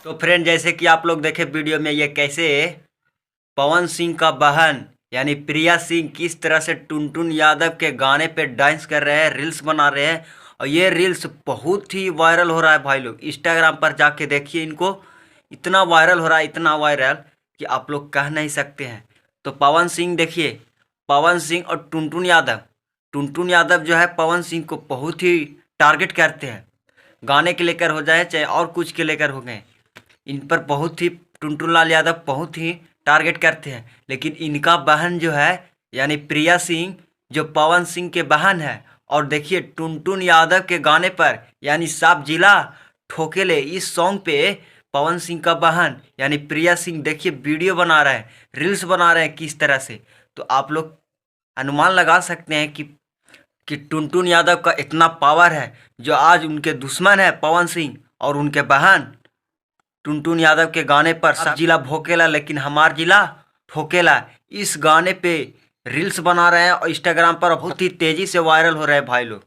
तो फ्रेंड, जैसे कि आप लोग देखे वीडियो में, ये कैसे पवन सिंह का बहन यानी प्रिया सिंह किस तरह से टुनटुन यादव के गाने पे डांस कर रहे हैं, रील्स बना रहे हैं। और ये रील्स बहुत ही वायरल हो रहा है भाई लोग। इंस्टाग्राम पर जाके देखिए इनको, इतना वायरल हो रहा है, इतना वायरल कि आप लोग कह नहीं सकते हैं। तो पवन सिंह देखिए, पवन सिंह और टुनटुन यादव जो है पवन सिंह को बहुत ही टारगेट करते हैं। गाने के लेकर हो जाए चाहे और कुछ के लेकर हो गए, इन पर बहुत ही टुनटुन लाल यादव बहुत ही टारगेट करते हैं। लेकिन इनका बहन जो है यानी प्रिया सिंह, जो पवन सिंह के बहन है, और देखिए टुनटुन यादव के गाने पर यानी साफ जिला ठोकेले इस सॉन्ग पे पवन सिंह का बहन यानी प्रिया सिंह देखिए वीडियो बना रहे हैं, रील्स बना रहे हैं किस तरह से। तो आप लोग अनुमान लगा सकते हैं कि टुनटुन यादव का इतना पावर है, जो आज उनके दुश्मन है पवन सिंह और उनके बहन टुनटुन यादव के गाने पर सब जिला भोकेला लेकिन हमार जिला ठोकेला इस गाने पे रील्स बना रहे हैं और इंस्टाग्राम पर बहुत ही तेज़ी से वायरल हो रहे हैं भाई लोग।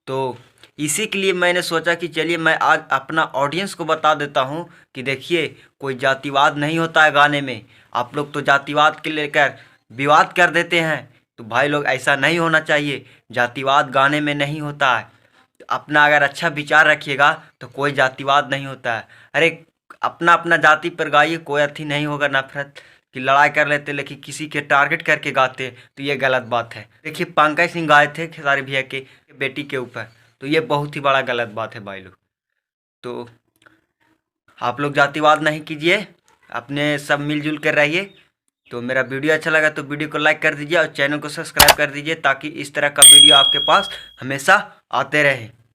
तो इसी के लिए मैंने सोचा कि चलिए मैं आज अपना ऑडियंस को बता देता हूं कि देखिए कोई जातिवाद नहीं होता है गाने में। आप लोग तो जातिवाद के लेकर विवाद कर देते हैं, तो भाई लोग ऐसा नहीं होना चाहिए। जातिवाद गाने में नहीं होता है। अपना अगर अच्छा विचार रखिएगा तो कोई जातिवाद नहीं होता है। अरे अपना अपना जाति पर गाइए, कोई अर्थी नहीं होगा नफरत कि लड़ाई कर लेते लेकिन किसी के टारगेट करके गाते, तो ये गलत बात है। देखिए पंकज सिंह गाए थे खेसारी भैया के बेटी के ऊपर, तो ये बहुत ही बड़ा गलत बात है भाई लोग। तो आप लोग जातिवाद नहीं कीजिए, अपने सब मिलजुल कर रहिए। तो मेरा वीडियो अच्छा लगा तो वीडियो को लाइक कर दीजिए और चैनल को सब्सक्राइब कर दीजिए, ताकि इस तरह का वीडियो आपके पास हमेशा आते रहे।